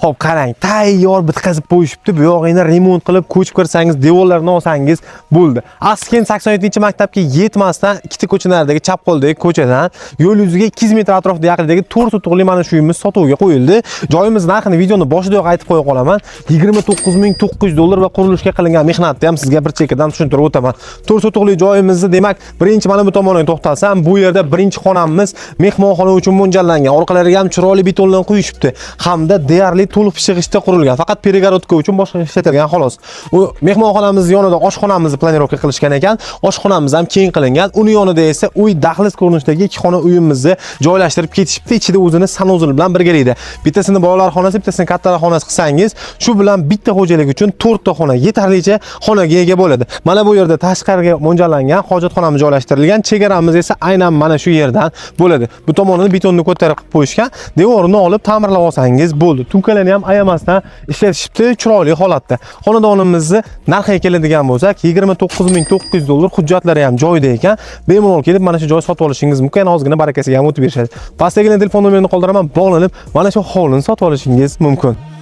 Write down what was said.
Xo'p, qarang, tayyor bitkazib qo'yishibdi. Bu yog'ini remont qilib, ko'chib kirsangiz, devorlarni olsangiz bo'ldi. Asken 87-maktabga yetmasdan ikkita ko'chalardagi chap qo'ldagi ko'chadan yo'l yuziga 200 metr atrofida yaqinidagi 4 sotuqli mana shu uyimiz sotuvga qo'yildi. Joyimiz narxini videoni boshidayoq aytib qo'ya qolaman. 29900 dollar va qurilishga qilingan mehnatni ham sizga bir chekkadan tushuntirib o'taman. 4 sotuqli joyimizni, demak, birinchi mana bu tomonga to'xtalsam, bu yerda birinchi xonamiz mehmonxona uchun mo'ljallangan. Orqalariga ham chiroyli betondan quyishibdi. Hamda deyarli to'liq pishig'ishda qurilgan. Faqat перегородка uchun boshqa ishlatilgan xolos. U mehmonxonamiz yonida oshxonamizni planirovka qilishgan ekan. Oshxonamiz ham keng qilingan. Uni yonida esa uy dahliz ko'rinishidagi ikki xona uyimizni joylashtirib ketishibdi. Ichida o'zini sanuzul bilan birgalikda. Bittasini bolalar xonasi, bittasini kattalar xonasi qilsangiz, shu bilan bitta xo'jalik uchun 4 ta xona yetarlicha xonaga ega bo'ladi. Mana bu yerda tashqariga mo'ljallangan hojatxonamiz joylashtirilgan. Chegaramiz esa aynan mana shu yerdan bo'ladi. Bu tomonini betonni ko'tarib qo'yishgan. Devorini olib ta'mirlab olsangiz bo'ldi. Tunkalarni ham ayamasdan ishlatishibdi, chiroyli holatda. Xonadonimizni narxiga keladigan bo'lsak, 29900 dollar, hujjatlari ham joyida ekan. Bemalol kelib mana shu joy sotib olishingiz mumkin. Ozgina barakasiga ham o'tib berishadi. Pastdagi telefon nomerini qoldiraman, bog'lanib, mana shu hovlini sotib olishingiz mumkin.